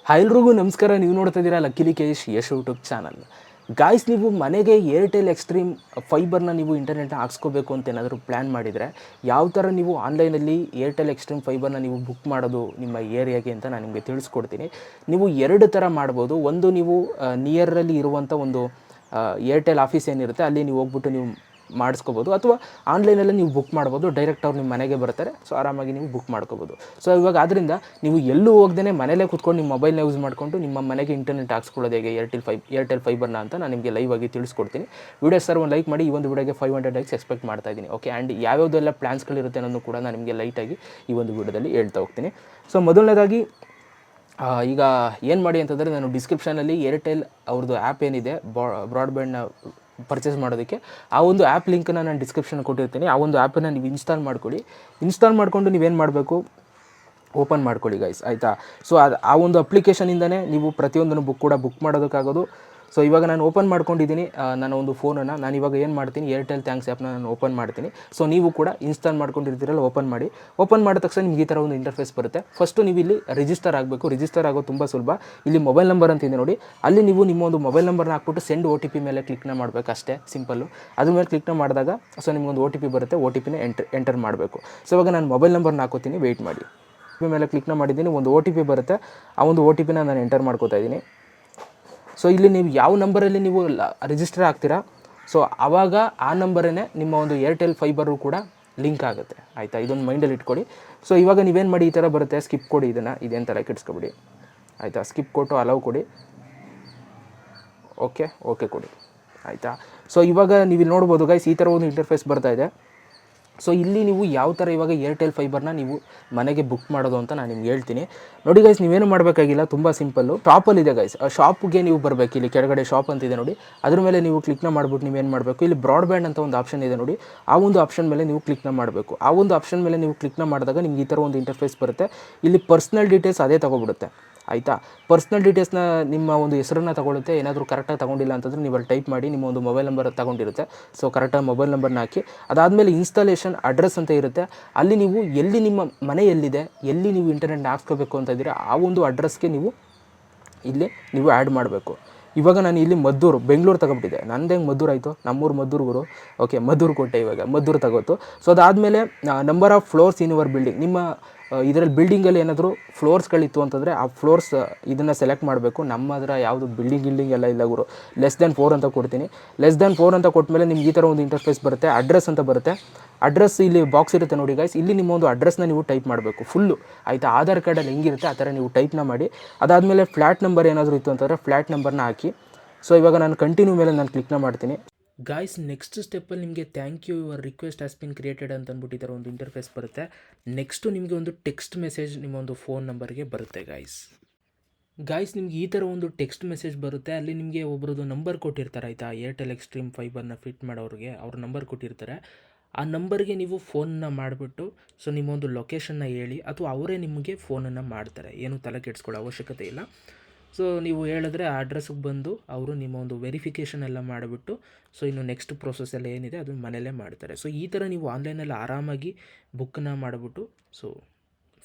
Hi ಎಲ್ರಿಗೂ ನಮಸ್ಕಾರ. ನೀವು ನೋಡ್ತಾ ಇದ್ದೀರಾ ಲಕ್ಕೇಶ್ ಯಶ್ ಯೂಟ್ಯೂಬ್ ಚಾನಲ್. ಗಾಯ್ಸ್, ನೀವು ಮನೆಗೆ ಏರ್ಟೆಲ್ ಎಕ್ಸ್ಟ್ರೀಮ್ ಫೈಬರ್ನ ನೀವು ಇಂಟರ್ನೆಟ್ನ ಹಾಕ್ಸ್ಕೋಬೇಕು ಅಂತ ಏನಾದರೂ ಪ್ಲ್ಯಾನ್ ಮಾಡಿದರೆ ಯಾವ ಥರ ನೀವು ಆನ್ಲೈನಲ್ಲಿ ಏರ್ಟೆಲ್ ಎಕ್ಸ್ಟ್ರೀಮ್ ಫೈಬರ್ನ ನೀವು ಬುಕ್ ಮಾಡೋದು ನಿಮ್ಮ ಏರಿಯಾಗೆ ಅಂತ ನಾನು ನಿಮಗೆ ತಿಳಿಸ್ಕೊಡ್ತೀನಿ. ನೀವು ಎರಡು ಥರ ಮಾಡ್ಬೋದು. ಒಂದು, ನೀವು ನಿಯರಲ್ಲಿ ಇರುವಂಥ ಒಂದು ಏರ್ಟೆಲ್ ಆಫೀಸ್ ಏನಿರುತ್ತೆ ಅಲ್ಲಿ ನೀವು ಹೋಗ್ಬಿಟ್ಟು ನೀವು ಮಾಡಿಸ್ಕೋಬೋದು, ಅಥವಾ ಆನ್ಲೈನಲ್ಲಿ ನೀವು ಬುಕ್ ಮಾಡ್ಬೋದು. ಡೈರೆಕ್ಟ್ ಅವ್ರು ನಿಮ್ಮ ಮನೆಗೆ ಬರ್ತಾರೆ, ಸೊ ಆರಾಮಾಗಿ ನೀವು ಬುಕ್ ಮಾಡ್ಕೋಬೋದು. ಸೊ ಇವಾಗ ಆದ್ದರಿಂದ ನೀವು ಎಲ್ಲೂ ಹೋಗ್ದೇ ಮನೇಲೇ ಕೂತ್ಕೊಂಡು ನಿಮ್ಮ ಮೊಬೈಲ್ನ ಯೂಸ್ ಮಾಡಿಕೊಂಡು ನಿಮ್ಮ ಮನೆಗೆ ಇಂಟರ್ನೆಟ್ ಹಾಕ್ಸ್ಕೊಳ್ಳೋದು ಹೇಗೆ ಏರ್ಟೆಲ್ ಫೈಬರ್ನ ಅಂತ ನಾನು ನಿಮಗೆ ಲೈವ್ ಆಗಿ ತಿಳಿಸ್ಕೊಡ್ತೀನಿ. ವಿಡಿಯೋ ಸರ್ ಒಂದು ಲೈಕ್ ಮಾಡಿ. ಈ ಒಂದು ವಿಡಿಯೋಗೆ 500 ಲೈಕ್ಸ್ ಎಕ್ಸ್ಪೆಕ್ಟ್ ಮಾಡ್ತಾ ಇದ್ದೀನಿ. ಓಕೆ, ಆ್ಯಂಡ್ ಯಾವ್ಯಾವುದೆಲ್ಲ ಪ್ಲ್ಯಾನ್ಸ್ಗಳಿರುತ್ತೆ ಅನ್ನೋದು ಕೂಡ ನಾನು ನಿಮಗೆ ಲೈಟಾಗಿ ಈ ಒಂದು ವಿಡಿಯೋದಲ್ಲಿ ಹೇಳ್ತಾ ಹೋಗ್ತೀನಿ. ಸೊ ಮೊದಲನೇದಾಗಿ ಈಗ ಏನು ಮಾಡಿ ಅಂತಂದರೆ, ನಾನು ಡಿಸ್ಕ್ರಿಪ್ಷನಲ್ಲಿ ಏರ್ಟೆಲ್ ಅವ್ರದ್ದು ಆ್ಯಪ್ ಏನಿದೆ ಬ್ರಾಡ್ಬ್ಯಾಂಡ್ನ ಪರ್ಚೇಸ್ ಮಾಡೋದಕ್ಕೆ, ಆ ಒಂದು ಆ್ಯಪ್ ಲಿಂಕನ್ನು ನಾನು ಡಿಸ್ಕ್ರಿಪ್ಷನ್ ಕೊಟ್ಟಿರ್ತೀನಿ. ಆ ಒಂದು ಆ್ಯಪನ್ನು ನೀವು ಇನ್ಸ್ಟಾಲ್ ಮಾಡ್ಕೊಳ್ಳಿ. ಇನ್ಸ್ಟಾಲ್ ಮಾಡಿಕೊಂಡು ನೀವೇನು ಮಾಡಬೇಕು, ಓಪನ್ ಮಾಡ್ಕೊಳ್ಳಿ ಗೈಸ್, ಆಯಿತಾ. ಸೊ ಆ ಒಂದು ಅಪ್ಲಿಕೇಶನಿಂದನೇ ನೀವು ಪ್ರತಿಯೊಂದನ್ನು ಬುಕ್ ಮಾಡೋದಕ್ಕಾಗೋದು. ಸೊ ಇವಾಗ ನಾನು ಓಪನ್ ಮಾಡ್ಕೊಂಡಿದ್ದೀನಿ ನನ್ನ ಒಂದು ಫೋನನ್ನು. ನಾನು ಇವಾಗ ಏನು ಮಾಡ್ತೀನಿ, ಏರ್ಟೆಲ್ ಥ್ಯಾಂಕ್ಸ್ ಆ್ಯಪ್ನ ನಾನು ಓಪನ್ ಮಾಡ್ತೀನಿ. ಸೊ ನೀವು ಕೂಡ ಇನ್ಸ್ಟಾಲ್ ಮಾಡ್ಕೊಂಡಿರ್ತೀರಲ್ಲ, ಓಪನ್ ಮಾಡಿದ ತಕ್ಷಣ ನಿಮಗೆ ಈ ಥರ ಒಂದು ಇಂಟರ್ಫೇಸ್ ಬರುತ್ತೆ. ಫಸ್ಟು ನೀವು ಇಲ್ಲಿ ರಿಜಿಸ್ಟರ್ ಆಗಬೇಕು. ರಿಜಿಸ್ಟರ್ ಆಗೋದು ತುಂಬ ಸುಲಭ. ಇಲ್ಲಿ ಮೊಬೈಲ್ ನಂಬರ್ ಅಂತ ಇದೆ ನೋಡಿ, ಅಲ್ಲಿ ನೀವು ನಿಮ್ಮ ಒಂದು ಮೊಬೈಲ್ ನಂಬರ್ನ ಹಾಕ್ಬಿಟ್ಟು ಸೆಂಡ್ OTP ಮೇಲೆ ಕ್ಲಿಕ್ನ ಮಾಡಬೇಕು, ಅಷ್ಟೇ ಸಿಂಪಲ್ಲು. ಅದ್ರ ಮೇಲೆ ಕ್ಲಿಕ್ನ ಮಾಡಿದಾಗ ಸೊ ನಿಮಗೊಂದು OTP ಬರುತ್ತೆ. OTPನ ಎಂಟರ್ ಮಾಡಬೇಕು. ಸೊ ಇವಾಗ ನಾನು ಮೊಬೈಲ್ ನಂಬರ್ನ ಹಾಕೋತೀನಿ, ವೆಯ್ಟ್ ಮಾಡಿ. ಮೇಲೆ ಕ್ಲಿಕ್ನ ಮಾಡಿದ್ದೀನಿ, ಒಂದು OTP ಬರುತ್ತೆ. ಆ ಒಂದು OTPನ ನಾನು ಎಂಟರ್ ಮಾಡ್ಕೋತಾ ಇದ್ದೀನಿ. ಸೊ ಇಲ್ಲಿ ನೀವು ಯಾವ ನಂಬರಲ್ಲಿ ನೀವು ರಿಜಿಸ್ಟರ್ ಆಗ್ತೀರಾ, ಸೊ ಆವಾಗ ಆ ನಂಬರೇ ನಿಮ್ಮ ಒಂದು ಏರ್ಟೆಲ್ ಫೈಬರು ಕೂಡ ಲಿಂಕ್ ಆಗುತ್ತೆ, ಆಯಿತಾ. ಇದೊಂದು ಮೈಂಡಲ್ಲಿ ಇಟ್ಕೊಳ್ಳಿ. ಸೊ ಇವಾಗ ನೀವೇನು ಮಾಡಿ, ಈ ಥರ ಬರುತ್ತೆ, ಸ್ಕಿಪ್ ಕೊಡಿ ಇದನ್ನು, ಇದೇನು ಥರ ಕೆಡ್ಸ್ಕೊಬಿಡಿ, ಆಯಿತಾ. ಸ್ಕಿಪ್ ಕೊಟ್ಟು ಅಲೌ ಕೊಡಿ, ಓಕೆ ಕೊಡಿ, ಆಯಿತಾ. ಸೊ ಇವಾಗ ನೀವು ಇಲ್ಲಿ ನೋಡ್ಬೋದು ಗೈಸ್, ಈ ಥರ ಒಂದು ಇಂಟರ್ಫೇಸ್ ಬರ್ತಾ ಇದೆ. ಸೊ ಇಲ್ಲಿ ನೀವು ಯಾವ ಥರ ಇವಾಗ ಏರ್ಟೆಲ್ ಫೈಬರ್ನ ನೀವು ಮನೆಗೆ ಬುಕ್ ಮಾಡೋದು ಅಂತ ನಾನು ನಿಮ್ಗೆ ಹೇಳ್ತೀನಿ. ನೋಡಿ ಗೈಸ್, ನೀವೇನು ಮಾಡಬೇಕಾಗಿಲ್ಲ, ತುಂಬ ಸಿಂಪಲ್ಲು. ಶಾಪಲ್ಲಿದೆ ಗೈಸ್, ಆ ಶಾಪ್ಗೆ ನೀವು ಬರಬೇಕು. ಇಲ್ಲಿ ಕೆಳಗಡೆ ಶಾಪ್ ಅಂತಿದೆ ನೋಡಿ, ಅದ್ರ ಮೇಲೆ ನೀವು ಕ್ಲಿಕ್ನ ಮಾಡಿಬಿಟ್ಟು ನೀವೇನು ಮಾಡಬೇಕು, ಇಲ್ಲಿ ಬ್ರಾಡ್ಬ್ಯಾಂಡ್ ಅಂತ ಒಂದು ಆಪ್ಷನ್ ಇದೆ ನೋಡಿ, ಆ ಒಂದು ಆಪ್ಷನ್ ಮೇಲೆ ನೀವು ಕ್ಲಿಕ್ನ ಮಾಡಬೇಕು. ಆ ಒಂದು ಆಪ್ಷನ್ ಮೇಲೆ ನೀವು ಕ್ಲಿಕ್ನ ಮಾಡಿದಾಗ ನಿಮ್ಗೆ ಈ ಥರ ಒಂದು ಇಂಟರ್ಫೇಸ್ ಬರುತ್ತೆ. ಇಲ್ಲಿ ಪರ್ಸ್ನಲ್ ಡೀಟೇಲ್ಸ್ ಅದೇ ತೊಗೊಬಿಡುತ್ತೆ, ಆಯಿತಾ. ಪರ್ಸ್ನಲ್ ಡೀಟೇಲ್ಸ್ನ ನಿಮ್ಮ ಒಂದು ಹೆಸರನ್ನು ತೊಗೊಳುತ್ತೆ. ಏನಾದರೂ ಕರೆಕ್ಟಾಗಿ ತೊಗೊಂಡಿಲ್ಲ ಅಂತಂದರೆ ನೀವು ಅಲ್ಲಿ ಟೈಪ್ ಮಾಡಿ, ನಿಮ್ಮ ಒಂದು ಮೊಬೈಲ್ ನಂಬರ್ ತೊಗೊಂಡಿರುತ್ತೆ. ಸೊ ಕರೆಕ್ಟಾಗಿ ಮೊಬೈಲ್ ನಂಬರ್ನ ಹಾಕಿ, ಅದಾದಮೇಲೆ ಇನ್ಸ್ಟಾಲೇಷನ್ ಅಡ್ರೆಸ್ ಅಂತ ಇರುತ್ತೆ. ಅಲ್ಲಿ ನೀವು ಎಲ್ಲಿ ನಿಮ್ಮ ಮನೆ ಎಲ್ಲಿದೆ, ಎಲ್ಲಿ ನೀವು ಇಂಟರ್ನೆಟ್ನ ಹಾಕ್ಸ್ಕೋಬೇಕು ಅಂತ ಇದ್ದೀರಾ, ಆ ಒಂದು ಅಡ್ರೆಸ್ಗೆ ಇಲ್ಲಿ ನೀವು ಆ್ಯಡ್ ಮಾಡಬೇಕು. ಇವಾಗ ನಾನು ಇಲ್ಲಿ ಮದ್ದೂರು, ಬೆಂಗಳೂರು ತಗೊಬಿಟ್ಟಿದೆ. ನಂದು ಹೆಂಗೆ ಮದ್ದೂರು ಆಯಿತು, ನಮ್ಮೂರು ಮದ್ದೂರು. ಓಕೆ, ಮದ್ದೂರು ಕೊಟ್ಟೆ, ಇವಾಗ ಮದ್ದೂರು ತಗೋತು. ಸೊ ಅದಾದಮೇಲೆ number of floors in your building, ನಿಮ್ಮ ಇದರಲ್ಲಿ ಬಿಲ್ಡಿಂಗಲ್ಲಿ ಏನಾದರೂ ಫ್ಲೋರ್ಸ್ಗಳಿತ್ತು ಅಂತಂದರೆ ಆ ಫ್ಲೋರ್ಸ್ ಇದನ್ನು ಸೆಲೆಕ್ಟ್ ಮಾಡಬೇಕು. ನಮ್ಮದ್ರ ಯಾವುದು ಬಿಲ್ಡಿಂಗ್ ಎಲ್ಲ ಇಲ್ಲ ಗುರು. <4 ಅಂತ ಕೊಡ್ತೀನಿ. <4 ಅಂತ ಕೊಟ್ಟಮೇಲೆ ನಿಮ್ಗೆ ಈ ಥರ ಒಂದು ಇಂಟರ್ಫೇಸ್ ಬರುತ್ತೆ. ಅಡ್ರೆಸ್ ಅಂತ ಬರುತ್ತೆ. ಅಡ್ರೆಸ್ ಇಲ್ಲಿ ಬಾಕ್ಸ್ ಇರುತ್ತೆ ನೋಡಿ ಗೈಸ್, ಇಲ್ಲಿ ನಿಮ್ಮ ಒಂದು ಅಡ್ರೆಸ್ನ ನೀವು ಟೈಪ್ ಮಾಡಬೇಕು ಫುಲ್ಲು, ಆಯಿತಾ. ಆಧಾರ್ ಕಾರ್ಡಲ್ಲಿ ಹೆಂಗಿರುತ್ತೆ ಆ ಥರ ನೀವು ಟೈಪ್ನ ಮಾಡಿ. ಅದಾದಮೇಲೆ ಫ್ಲ್ಯಾಟ್ ನಂಬರ್ ಏನಾದರೂ ಇತ್ತು ಅಂತಂದರೆ ಫ್ಲ್ಯಾಟ್ ನಂಬರ್ನ ಹಾಕಿ. ಸೊ ಇವಾಗ ನಾನು ಕಂಟಿನ್ಯೂ ಮೇಲೆ ನಾನು ಕ್ಲಿಕ್ನ ಮಾಡ್ತೀನಿ. ಗಾಯ್ಸ್, ನೆಕ್ಸ್ಟ್ ಸ್ಟೆಪ್ಪಲ್ಲಿ ನಿಮಗೆ thank you, your request has been created ಅಂತ ಅಂದ್ಬಿಟ್ಟು ಈ ಥರ ಒಂದು ಇಂಟರ್ಫೇಸ್ ಬರುತ್ತೆ. ನೆಕ್ಸ್ಟು ನಿಮಗೆ ಒಂದು ಟೆಕ್ಸ್ಟ್ ಮೆಸೇಜ್ ನಿಮ್ಮ ಒಂದು ಫೋನ್ ನಂಬರ್ಗೆ ಬರುತ್ತೆ ಗಾಯ್ಸ್. ನಿಮ್ಗೆ ಈ ಥರ ಒಂದು ಟೆಕ್ಸ್ಟ್ ಮೆಸೇಜ್ ಬರುತ್ತೆ. ಅಲ್ಲಿ ನಿಮಗೆ ಒಬ್ಬರದ್ದು ನಂಬರ್ ಕೊಟ್ಟಿರ್ತಾರೆ, ಆಯಿತಾ. ಏರ್ಟೆಲ್ ಎಕ್ಸ್ಟ್ರೀಮ್ ಫೈಬರ್ನ ಫಿಟ್ ಮಾಡೋರಿಗೆ ಅವ್ರ ನಂಬರ್ ಕೊಟ್ಟಿರ್ತಾರೆ. ಆ ನಂಬರ್ಗೆ ನೀವು ಫೋನನ್ನ ಮಾಡಿಬಿಟ್ಟು ಸೊ ನಿಮ್ಮೊಂದು ಲೊಕೇಶನ್ನ ಹೇಳಿ, ಅಥವಾ ಅವರೇ ನಿಮಗೆ ಫೋನನ್ನು ಮಾಡ್ತಾರೆ. ಏನು ತಲೆ ಕೆಡಿಸ್ಕೊಳ್ಳೋ ಅವಶ್ಯಕತೆ ಇಲ್ಲ. ಸೊ ನೀವು ಹೇಳಿದ್ರೆ ಆ ಅಡ್ರೆಸ್ಸಿಗೆ ಬಂದು ಅವರು ನಿಮ್ಮ ಒಂದು ವೆರಿಫಿಕೇಷನ್ ಎಲ್ಲ ಮಾಡಿಬಿಟ್ಟು ಸೊ ಇನ್ನು ನೆಕ್ಸ್ಟ್ ಪ್ರೊಸೆಸ್ ಎಲ್ಲ ಏನಿದೆ ಅದನ್ನು ಮನೆಯಲ್ಲೇ ಮಾಡ್ತಾರೆ. ಸೊ ಈ ಥರ ನೀವು ಆನ್ಲೈನಲ್ಲಿ ಆರಾಮಾಗಿ ಬುಕ್ಕನ್ನ ಮಾಡಿಬಿಟ್ಟು ಸೊ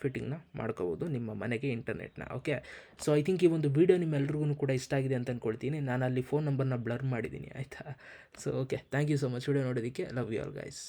ಫಿಟ್ಟಿಂಗ್ನ ಮಾಡ್ಕೋಬೋದು ನಿಮ್ಮ ಮನೆಗೆ ಇಂಟರ್ನೆಟ್ನ. ಓಕೆ, ಸೊ ಐ ಥಿಂಕ್ ಈ ಒಂದು ವೀಡಿಯೋ ನಿಮ್ಮೆಲ್ರಿಗೂ ಕೂಡ ಇಷ್ಟ ಆಗಿದೆ ಅಂತ ಅಂದ್ಕೊಳ್ತೀನಿ. ನಾನು ಅಲ್ಲಿ ಫೋನ್ ನಂಬರ್ನ ಬ್ಲರ್ ಮಾಡಿದ್ದೀನಿ, ಆಯಿತಾ. So okay, thank you so much video ನೋಡೋದಕ್ಕೆ. Love you all guys.